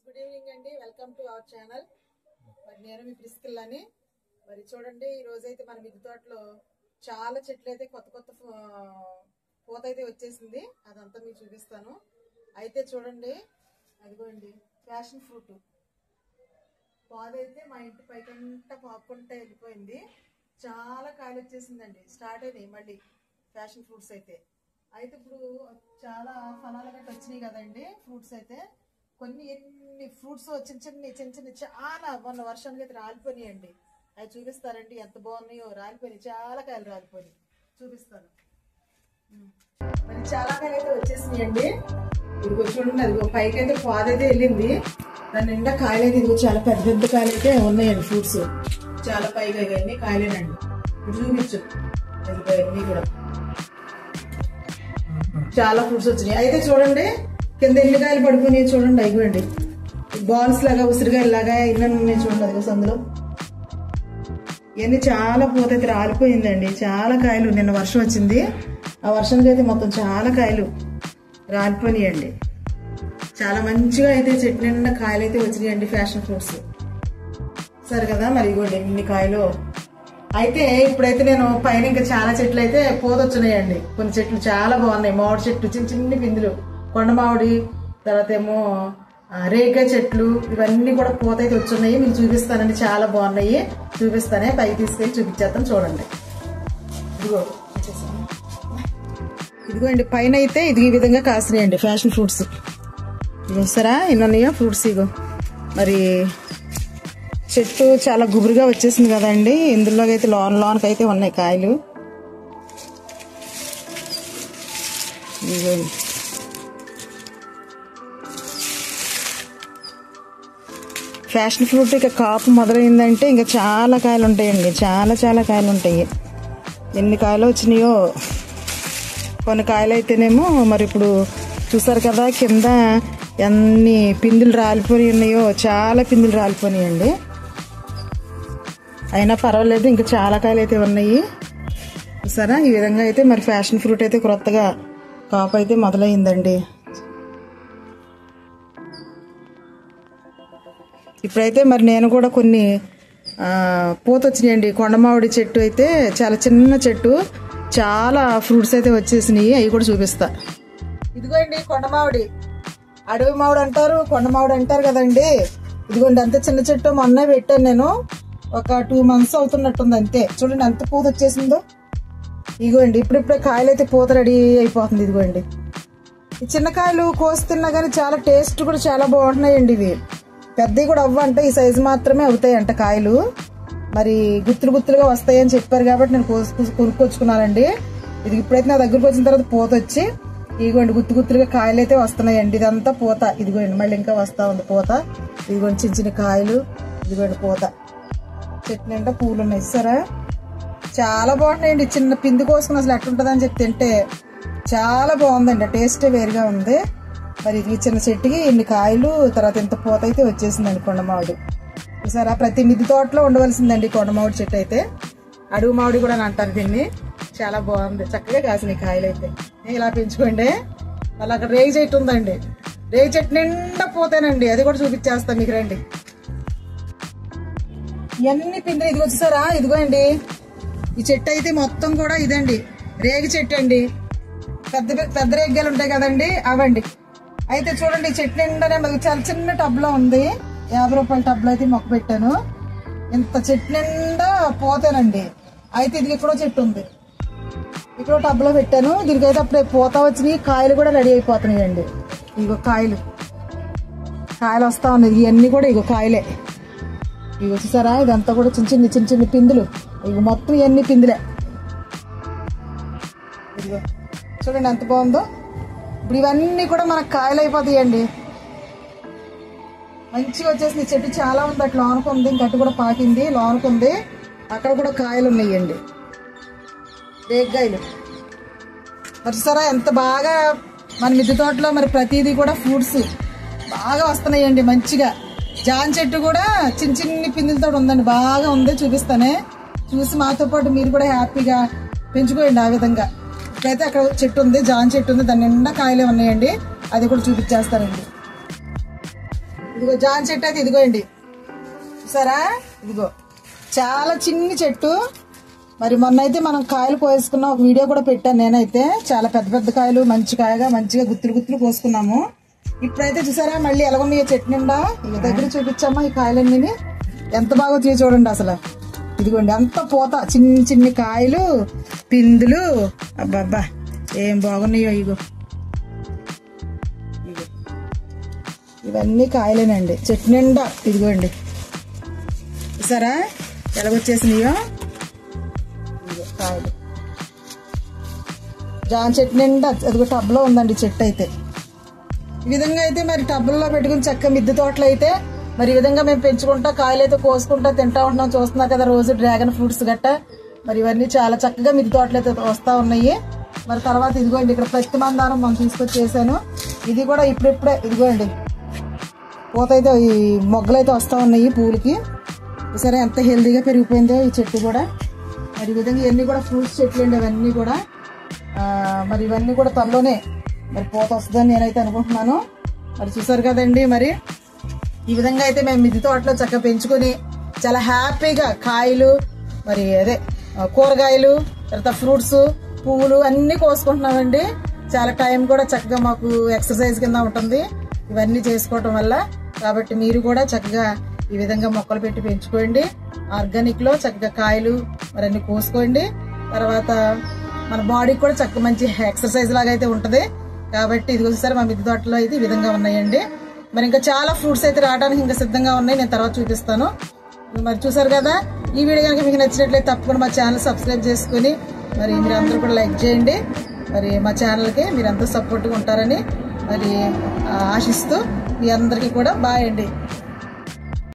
Good evening అండి. Welcome to our channel. మరి నేను మీ ప్రిస్కిల్లని. మరి చూడండి, ఈ రోజైతే మన మిద్దె తోటలో చాలా చెట్లు అయితే కొత్త పూత అయితే వచ్చేసింది. అదంతా మీకు చూపిస్తాను. అయితే చూడండి, అదిగోండి ప్యాషన్ ఫ్రూట్ పాదైతే మా ఇంటి పైకంతా పాపుకుంటా వెళ్ళిపోయింది. చాలా కాయలు వచ్చేసిందండి. స్టార్ట్ అయినాయి మళ్ళీ ప్యాషన్ ఫ్రూట్స్ అయితే. ఇప్పుడు చాలా ఫలాలు గట్ట వచ్చినాయి కదండి. ఫ్రూట్స్ అయితే ఎన్ని ఫ్రూట్స్ చిన్న చిన్న చాలా మొన్న వర్షానికి అయితే రాలిపోయినాయండి. అవి చూపిస్తారండి ఎంత బాగున్నాయో. రాలిపోయినాయి, చాలా కాయలు రాలిపోయినాయి. చూపిస్తాను. మరి చాలా కాయలు అయితే వచ్చేసినాయండి. ఇదిగో చూడండి, అదిగో పైకి అయితే పాదైతే వెళ్ళింది. దాని నిండా కాయలు అయితే ఇదిగో చాలా పెద్ద పెద్ద కాయలు అయితే ఉన్నాయండి. ఫ్రూట్స్ చాలా పైగా ఇవన్నీ కాయలేనండి. ఇప్పుడు చూపించు. ఇవన్నీ కూడా చాలా ఫ్రూట్స్ వచ్చినాయి. అయితే చూడండి, కింద ఎన్ని కాయలు పడుకుని చూడండి. అయిపోయింది బాల్స్ లాగా, ఉసిరికాయలు లాగా ఇన్ని ఉన్నాయి చూడండి. అది అందులో ఇవన్నీ చాలా పూత అయితే రాలిపోయిందండి. చాలా కాయలు నిన్న వర్షం వచ్చింది. ఆ వర్షానికి అయితే మొత్తం చాలా కాయలు రాలిపోయినాయండి. చాలా మంచిగా అయితే చెట్టు నిండా కాయలు అయితే వచ్చినాయండి ప్యాషన్ ఫ్రూట్స్. సరే కదా, మరి ఇవ్వండి ఇన్ని కాయలు. అయితే ఇప్పుడైతే నేను పైన ఇంకా చాలా చెట్లు అయితే పూత వచ్చినాయండి. కొన్ని చెట్లు చాలా బాగున్నాయి. మామిడి చెట్లు చిన్న చిన్న పిందులు, కొండ మామిడి, తర్వాత ఏమో రేగా చెట్లు, ఇవన్నీ కూడా పూత అయితే వచ్చున్నాయి. మీకు చూపిస్తానండి. చాలా బాగున్నాయి. చూపిస్తానే పైకి తీసుకెళ్ళి చూపించేస్తాను. చూడండి. ఇదిగోండి పైన అయితే ఈ విధంగా కాసినాయండి ప్యాషన్ ఫ్రూట్స్. చూస్తారా ఎన్ని ఉన్నాయో ఫ్రూట్స్. ఇగో మరి చెట్టు చాలా గుబురుగా వచ్చేసింది కదండి. ఇందులోకి అయితే లోనకి అయితే ఉన్నాయి కాయలు. ప్యాషన్ ఫ్రూట్ ఇక కాపు మొదలైందంటే ఇంకా చాలా కాయలు ఉంటాయండి. చాలా కాయలు ఉంటాయి. ఎన్ని కాయలు వచ్చినాయో. కొన్ని కాయలు అయితేనేమో మరి ఇప్పుడు చూసారు కదా కింద ఎన్ని పిందులు రాలిపోయి ఉన్నాయో. చాలా పిందులు రాలిపోయినాయండి. అయినా పర్వాలేదు, ఇంకా చాలా కాయలు అయితే ఉన్నాయి. చూసారా ఈ విధంగా అయితే మరి ప్యాషన్ ఫ్రూట్ అయితే క్రొత్తగా కాపు అయితే మొదలైందండి. ఇప్పుడైతే మరి నేను కూడా కొన్ని పూత వచ్చినాయండి. కొండమామిడి చెట్టు అయితే చాలా చిన్న చెట్టు, చాలా ఫ్రూట్స్ అయితే వచ్చేసినాయి. అవి కూడా చూపిస్తా. ఇదిగోండి కొండమామిడి. అడవి మామిడి అంటారు, కొండమామిడి అంటారు కదండి. ఇదిగోండి అంత చిన్న చెట్టు మొన్న పెట్టాను నేను. ఒక 2 months అవుతున్నట్టుంది అంతే. చూడండి ఎంత పూత వచ్చేసిందో. ఇదిగోండి ఇప్పుడిప్పుడే కాయలు అయితే పూత రెడీ అయిపోతుంది. ఇదిగోండి ఈ చిన్న కాయలు కోసి తిన్నా కానీ చాలా టేస్ట్ కూడా చాలా బాగుంటున్నాయండి. ఇవి పెద్దవి కూడా అవ్వంట, ఈ సైజు మాత్రమే అవుతాయంట కాయలు. మరి గుత్తులుగా వస్తాయని చెప్పారు కాబట్టి నేను కొనుక్కొచ్చుకున్నానండి. ఇది ఇప్పుడైతే నా దగ్గరకు వచ్చిన తర్వాత పూత వచ్చి ఇదిగోండి గుత్తులుగా కాయలు అయితే వస్తున్నాయండి. ఇదంతా పూత. ఇదిగోండి మళ్ళీ ఇంకా వస్తా ఉంది పూత. ఇదిగోండి చిన్న చిన్న కాయలు. ఇదిగోండి పూత. చెట్టు నిండా పూలు ఉన్నాయి. సరే చాలా బాగుంటాయండి. చిన్న పిండి కోసుకుని అసలు ఎట్టుంటుందని చెప్పి తింటే చాలా బాగుందండి. టేస్టే వేరుగా ఉంది. మరి ఇది చిన్న చెట్టుకి ఇన్ని కాయలు, తర్వాత ఇంత పూత అయితే వచ్చేసిందండి. కొండమామిడి చూసారా, ప్రతి మిద్దె తోటలో ఉండవలసిందండి కొండమామిడి చెట్టు అయితే. అడుగు మామిడి కూడా అంటారు దీన్ని. చాలా బాగుంది, చక్కగా కాసినాయి కాయలు అయితే. ఇలా పెంచుకోండి. మళ్ళీ అక్కడ రేగి చెట్టు ఉందండి. రేగి చెట్టు నిండా పూతేనండి. అది కూడా చూపించేస్తాను మీకు, రండి. ఇవన్నీ పిండి ఇది వచ్చేసారా. ఇదిగోండి ఈ చెట్టు అయితే మొత్తం కూడా ఇదండి రేగి చెట్టు అండి. పెద్ద రేగ్గాలు ఉంటాయి కదండి, అవండి. అయితే చూడండి ఈ చెట్టు నిండానే మనకి చాలా చిన్న టబ్లో ఉంది. 50 రూపాయల టబ్లో అయితే మొక్క పెట్టాను. ఇంత చెట్టు నిండా పోతానండి. అయితే ఇది ఇక్కడో చెట్టు ఉంది, ఇక్కడ టబ్లో పెట్టాను. దీనికైతే అప్పుడే పూత వచ్చినాయి. కాయలు కూడా రెడీ అయిపోతున్నాయండి. ఇగో కాయలు వస్తా ఉన్నాయి. ఇవన్నీ కూడా ఇగో కాయలే. ఇవి వచ్చేసారా, ఇదంతా కూడా చిన్న చిన్న పిందులు. ఇవి మొత్తం ఇవన్నీ పిందులే. ఇదిగో చూడండి ఎంత బాగుందో. ఇప్పుడు ఇవన్నీ కూడా మనకు కాయలు అయిపోతాయండి. మంచిగా వచ్చేసింది. చెట్టు చాలా ఉంది. అట్లా లోనుకుంది, ఇంకట్టు కూడా పాకింది, లోనుకుంది. అక్కడ కూడా కాయలు ఉన్నాయండి, రేగ్గాయలు. వచ్చేసారా ఎంత బాగా మన మిద్దె తోటలో మరి ప్రతిదీ కూడా ఫ్రూట్స్ బాగా వస్తున్నాయండి మంచిగా. జాన్ చెట్టు కూడా చిన్ని పిందులతో ఉందండి. బాగా ఉంది, చూపిస్తానే. చూసి మాతో పాటు మీరు కూడా హ్యాపీగా పెంచుకోండి ఆ విధంగా. ఇప్పుడైతే అక్కడ చెట్టు ఉంది, జాన్ చెట్టు ఉంది. దాని నిండా కాయలే ఉన్నాయండి. అది కూడా చూపించేస్తానండి. ఇదిగో జామ చెట్టు అయితే ఇదిగోండి, చూసారా? ఇదిగో చాలా చిన్ని చెట్టు. మరి మొన్న అయితే మనం కాయలు కోసుకున్నాం, ఒక వీడియో కూడా పెట్టాను నేనైతే. చాలా పెద్ద పెద్ద కాయలు, మంచి కాయగా మంచిగా గుత్తులు గుత్తులు కోసుకున్నాము. ఇప్పుడైతే చూసారా మళ్ళీ ఎలాగున్నాయో చెట్టు నిండా. ఇక దగ్గర చూపించమ్మా ఈ కాయలన్నీ ఎంత బాగా తీయ చూడండి అసలు. ఇదిగోండి అంత పూత, చిన్ని చిన్ని కాయలు, పిందులు, అబ్బాబ్బా ఏం బాగున్నాయో. ఇగో ఇవన్నీ కాయలేనండి చెట్టు నిండా. ఇదిగోండి చూసారా ఎలాగొచ్చేసినాయో. ఇదిగో కాయలు జామ చెట్టు నిండా. అదిగో టబ్లో ఉందండి చెట్టు అయితే. ఈ విధంగా అయితే మరి టబ్బుల్లో పెట్టుకుని చక్క మిద్దె తోటలు అయితే మరి ఈ విధంగా మేము పెంచుకుంటా, కాయలు అయితే కోసుకుంటా తింటా ఉంటున్నాం. చూస్తున్నారు కదా రోజు డ్రాగన్ ఫ్రూట్స్ గట్ట. మరి ఇవన్నీ చాలా చక్కగా మిద్దె తోటలు అయితే వస్తూ ఉన్నాయి. మరి తర్వాత ఇదిగోండి ఇక్కడ ప్రతి మందారం మనం తీసుకొచ్చి చేశాను. ఇది కూడా ఇప్పుడిప్పుడే ఇదిగోండి పూత అయితే, ఈ మొగ్గలు అయితే వస్తూ ఉన్నాయి పూలకి. సరే ఎంత హెల్దీగా పెరిగిపోయిందో ఈ చెట్టు కూడా. మరి ఈ విధంగా ఇవన్నీ కూడా ఫ్రూట్స్ చెట్లు అండి అవన్నీ కూడా. మరి ఇవన్నీ కూడా త్వరలోనే మరి పూత వస్తుందని నేనైతే అనుకుంటున్నాను. మరి చూసారు కదండి, మరి ఈ విధంగా అయితే మేము మిద్దె తోటలో చక్కగా పెంచుకొని చాలా హ్యాపీగా కాయలు, మరి అదే కూరగాయలు, తర్వాత ఫ్రూట్స్, పువ్వులు అన్నీ కోసుకుంటున్నామండి. చాలా టైం కూడా చక్కగా మాకు ఎక్సర్సైజ్ కింద ఉంటుంది ఇవన్నీ చేసుకోవటం వల్ల. కాబట్టి మీరు కూడా చక్కగా ఈ విధంగా మొక్కలు పెట్టి పెంచుకోండి. ఆర్గానిక్ లో చక్కగా కాయలు మరి అన్ని కోసుకోండి. తర్వాత మన బాడీకి కూడా చక్కగా మంచి ఎక్సర్సైజ్ లాగా అయితే ఉంటుంది. కాబట్టి ఇది చూసారు మా మిద్దె తోటలో అయితే ఈ విధంగా ఉన్నాయండి. మరి ఇంకా చాలా ఫ్రూట్స్ అయితే రావడానికి ఇంకా సిద్ధంగా ఉన్నాయి, నేను తర్వాత చూపిస్తాను. మరి చూసారు కదా, ఈ వీడియో కనుక మీకు నచ్చినట్లయితే తప్పకుండా మా ఛానల్ సబ్స్క్రైబ్ చేసుకుని మరి మీరు అందరూ కూడా లైక్ చేయండి. మరి మా ఛానల్కి మీరు అందరూ సపోర్ట్గా ఉంటారని మరి ఆశిస్తూ మీ అందరికీ కూడా బాయ్ అండి.